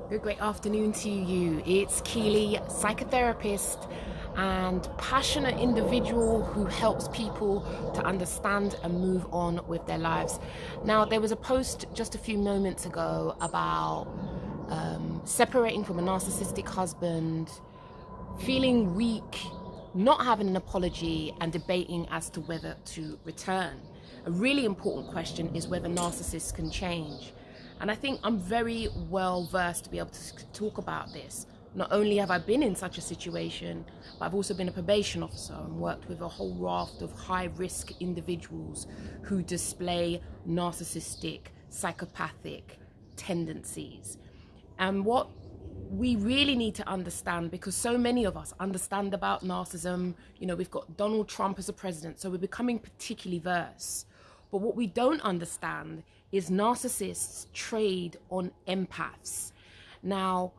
Good, great afternoon to you. It's Keeley, psychotherapist and passionate individual who helps people to understand and move on with their lives. Now, there was a post just a few moments ago about separating from a narcissistic husband, feeling weak, not having an apology, and debating as to whether to return. A really important question is whether narcissists can change. And I think I'm very well versed to be able to talk about this. Not only have I been in such a situation, but I've also been a probation officer and worked with a whole raft of high-risk individuals who display narcissistic, psychopathic tendencies. And what we really need to understand, because so many of us understand about narcissism, we've got Donald Trump as a president, so we're becoming particularly versed. But what we don't understand is narcissists trade on empaths. Now,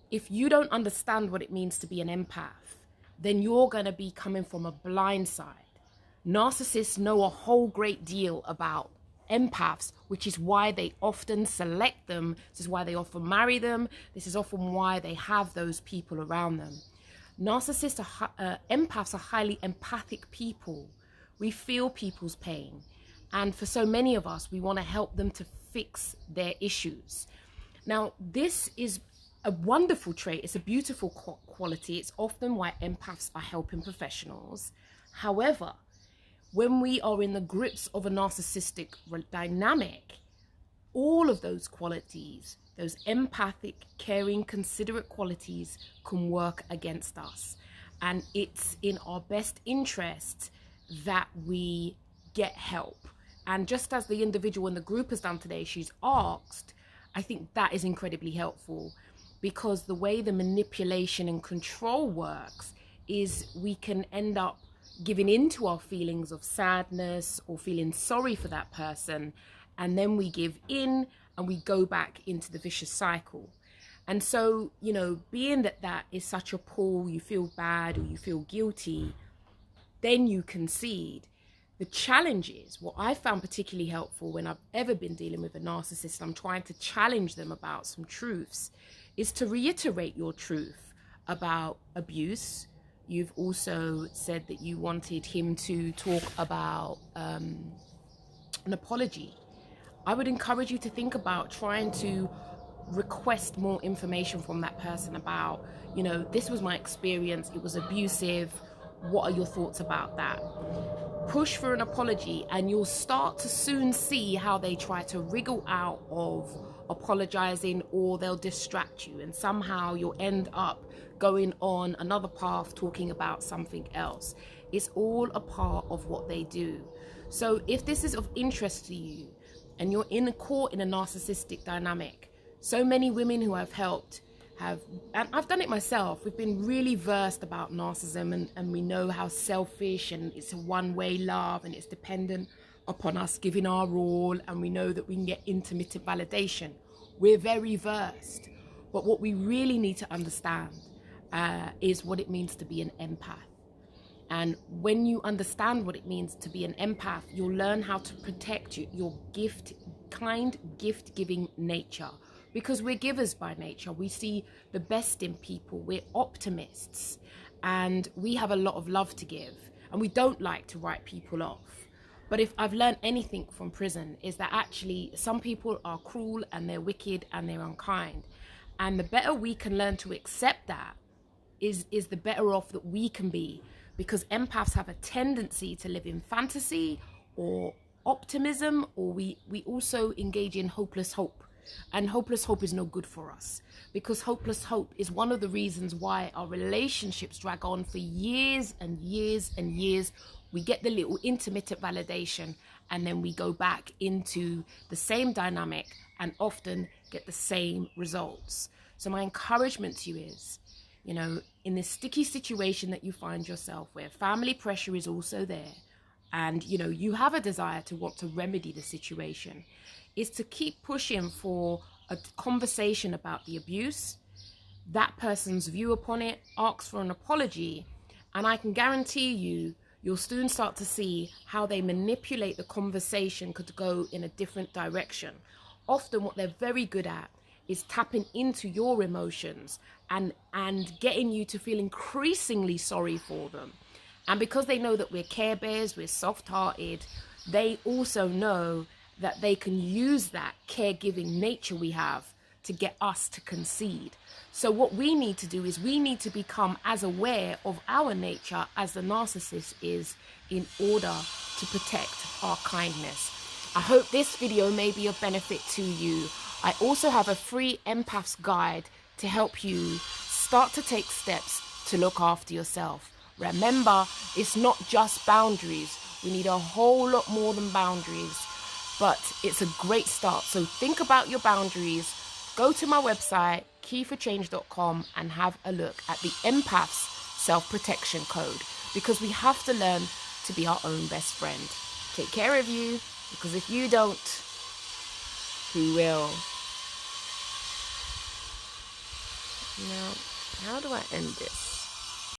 if you don't understand what it means to be an empath, then you're going to be coming from a blind side. Narcissists know a whole great deal about empaths, which is why they often select them. This is why they often marry them. This is often why they have those people around them. Empaths are highly empathic people. We feel people's pain. And for so many of us, we want to help them to fix their issues. Now, this is a wonderful trait. It's a beautiful quality. It's often why empaths are helping professionals. However, when we are in the grips of a narcissistic dynamic, all of those qualities, those empathic, caring, considerate qualities can work against us. And it's in our best interest that we get help. And just as the individual in the group has done today, she's asked, I think that is incredibly helpful, because the way the manipulation and control works is we can end up giving into our feelings of sadness or feeling sorry for that person, and then we give in and we go back into the vicious cycle. And so, being that is such a pull, you feel bad or you feel guilty, then you concede. The challenge is, what I found particularly helpful when I've ever been dealing with a narcissist, I'm trying to challenge them about some truths, is to reiterate your truth about abuse. You've also said that you wanted him to talk about an apology. I would encourage you to think about trying to request more information from that person about, this was my experience, it was abusive, what are your thoughts about that? Push for an apology, and you'll start to soon see how they try to wriggle out of apologizing, or they'll distract you, and somehow you'll end up going on another path talking about something else. It's all a part of what they do. So if this is of interest to you and you're caught in a narcissistic dynamic, so many women who I've helped and I've done it myself, we've been really versed about narcissism, and we know how selfish, and it's a one-way love, and it's dependent upon us giving our all, and we know that we can get intermittent validation. We're very versed. But what we really need to understand is what it means to be an empath. And when you understand what it means to be an empath, you'll learn how to protect your gift-giving nature. Because we're givers by nature. We see the best in people. We're optimists. And we have a lot of love to give. And we don't like to write people off. But if I've learned anything from prison, is that actually some people are cruel and they're wicked and they're unkind. And the better we can learn to accept that is the better off that we can be. Because empaths have a tendency to live in fantasy or optimism, or we also engage in hopeless hope. And hopeless hope is no good for us, because hopeless hope is one of the reasons why our relationships drag on for years and years and years. We get the little intermittent validation, and then we go back into the same dynamic and often get the same results. So my encouragement to you is, in this sticky situation that you find yourself, where family pressure is also there, and you have a desire to want to remedy the situation, is to keep pushing for a conversation about the abuse, that person's view upon it, ask for an apology, and I can guarantee you'll soon start to see how they manipulate the conversation could go in a different direction. Often what they're very good at is tapping into your emotions and getting you to feel increasingly sorry for them. And because they know that we're care bears, we're soft-hearted, they also know that they can use that caregiving nature we have to get us to concede. So what we need to do is we need to become as aware of our nature as the narcissist is in order to protect our kindness. I hope this video may be of benefit to you. I also have a free empaths guide to help you start to take steps to look after yourself. Remember, it's not just boundaries. We need a whole lot more than boundaries, but it's a great start. So think about your boundaries. Go to my website, keyforchange.com, and have a look at the Empaths Self-Protection Code, because we have to learn to be our own best friend. Take care of you, because if you don't, who will? Now, how do I end this?